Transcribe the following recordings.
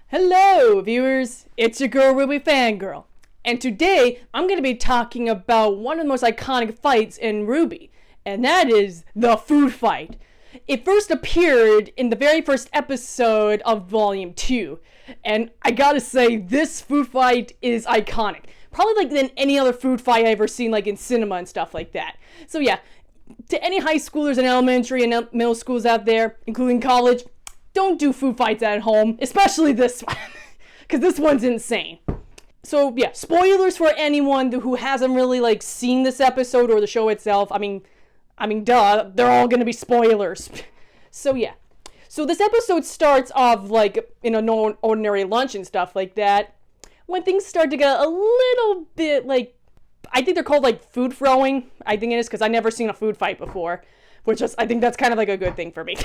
Hello, viewers. It's your girl, Rwby Fangirl. And today, I'm going to be talking about one of the most iconic fights in Rwby, and that is the food fight. It first appeared in the very first episode of Volume 2, and I gotta say, this food fight is iconic. Probably like than any other food fight I've ever seen, like in cinema and stuff like that. So yeah, to any high schoolers and elementary and middle schools out there, including college, don't do food fights at home, especially this one, because this one's insane. So yeah, spoilers for anyone who hasn't really like seen this episode or the show itself. I mean, duh, they're all gonna be spoilers. So yeah, so this episode starts off like in an ordinary lunch and stuff like that, when things start to get a little bit like, I think they're called like food throwing. I think it is, because I've never seen a food fight before, which is, I think that's kind of like a good thing for me.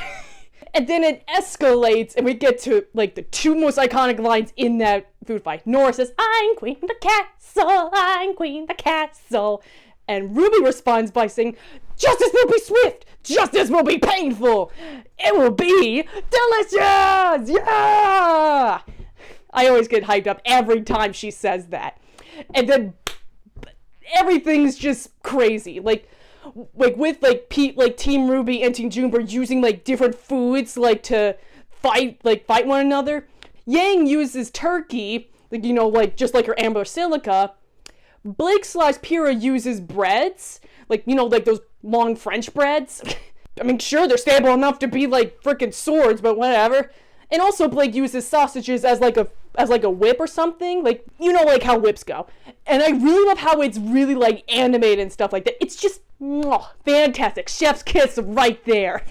And then it escalates, and we get to, like, the two most iconic lines in that food fight. Nora says, "I'm queen of the castle, I'm queen of the castle." And Rwby responds by saying, "Justice will be swift, justice will be painful, it will be delicious, yeah!" I always get hyped up every time she says that. And then everything's just crazy. Like with Team Rwby and Team Juniper using like different foods like to fight one another. Yang uses turkey, like, you know, like just like her amber silica. Blake/Pyrrha uses breads, like, you know, like those long French breads. I mean, sure, they're stable enough to be like freaking swords, but whatever. And also Blake uses sausages as like a whip or something, like, you know, like how whips go. And I really love how it's really like animated and stuff like that. It's just fantastic. Chef's kiss right there.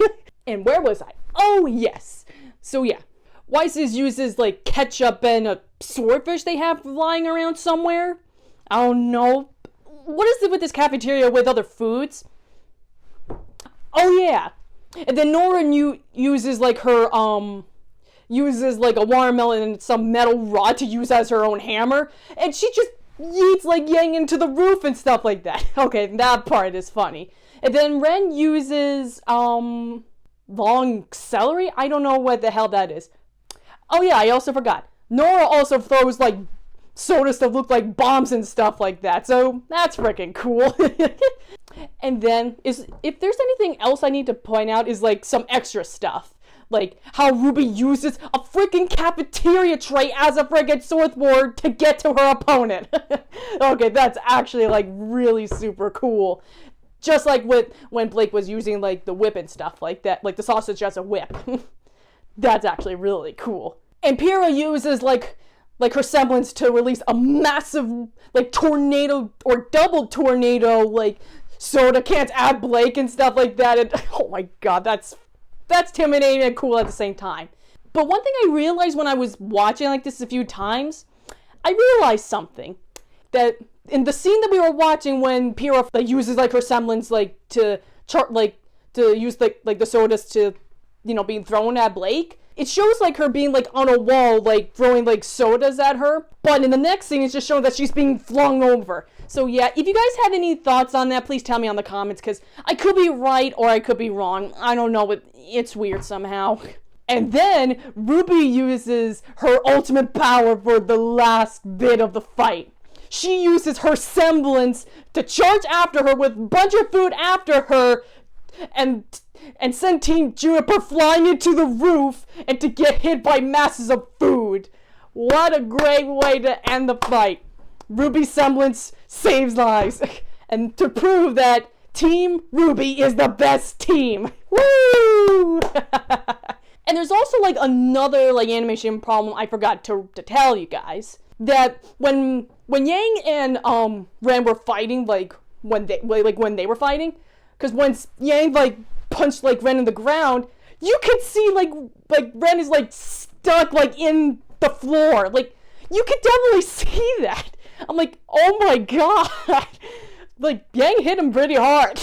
And where was I? Oh yes. So yeah, Weiss's uses like ketchup and a swordfish they have lying around somewhere. I don't know. What is it with this cafeteria with other foods? Oh yeah. And then Nora uses like her uses like a watermelon and some metal rod to use as her own hammer, and she just yeets like Yang into the roof and stuff like that. Okay, that part is funny. And then Ren uses long celery. I don't know what the hell that is. Oh yeah, I also forgot. Nora also throws like sodas that look like bombs and stuff like that. So that's freaking cool. And then if there's anything else I need to point out is like some extra stuff. Like how Rwby uses a freaking cafeteria tray as a freaking sword to get to her opponent. Okay, that's actually like really super cool. Just like when Blake was using like the whip and stuff like that, like the sausage as a whip. That's actually really cool. And Pyrrha uses like her semblance to release a massive like tornado or double tornado like soda cans at Blake and stuff like that. And oh my god, that's intimidating and cool at the same time. But one thing I realized when I was watching like this a few times, I realized something. That in the scene that we were watching when Pyrrha like uses like her semblance like to use like the sodas to, you know, being thrown at Blake, it shows like her being like on a wall like throwing like sodas at her. But in the next scene it's just showing that she's being flung over. So yeah, if you guys have any thoughts on that, please tell me on the comments, because I could be right or I could be wrong. I don't know, but it's weird somehow. And then Rwby uses her ultimate power for the last bit of the fight. She uses her semblance to charge after her with a bunch of food after her and send Team Juniper flying into the roof and to get hit by masses of food. What a great way to end the fight. Rwby's semblance saves lives. And to prove that Team Rwby is the best team. Woo! And there's also like another like animation problem I forgot to tell you guys. That when Yang and Ren were fighting, like when they were fighting, because when Yang like punched like Ren in the ground, you could see like Ren is like stuck like in the floor. Like you could definitely see that. I'm like, oh my god. Like Yang hit him pretty hard.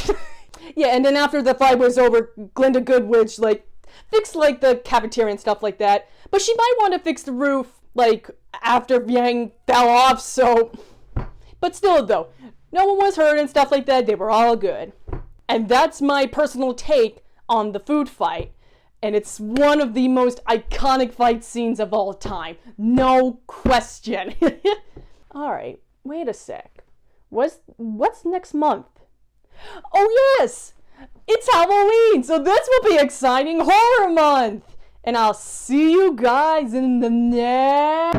Yeah, and then after the fight was over, Glinda Goodwitch like fixed like the cafeteria and stuff like that. But she might want to fix the roof like after Yang fell off, so... But still though, no one was hurt and stuff like that, they were all good. And that's my personal take on the food fight. And it's one of the most iconic fight scenes of all time. No question. Alright, wait a sec. What's next month? Oh yes! It's Halloween, so this will be exciting horror month! And I'll see you guys in the next...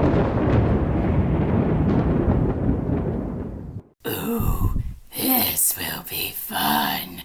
Ooh, this will be fun.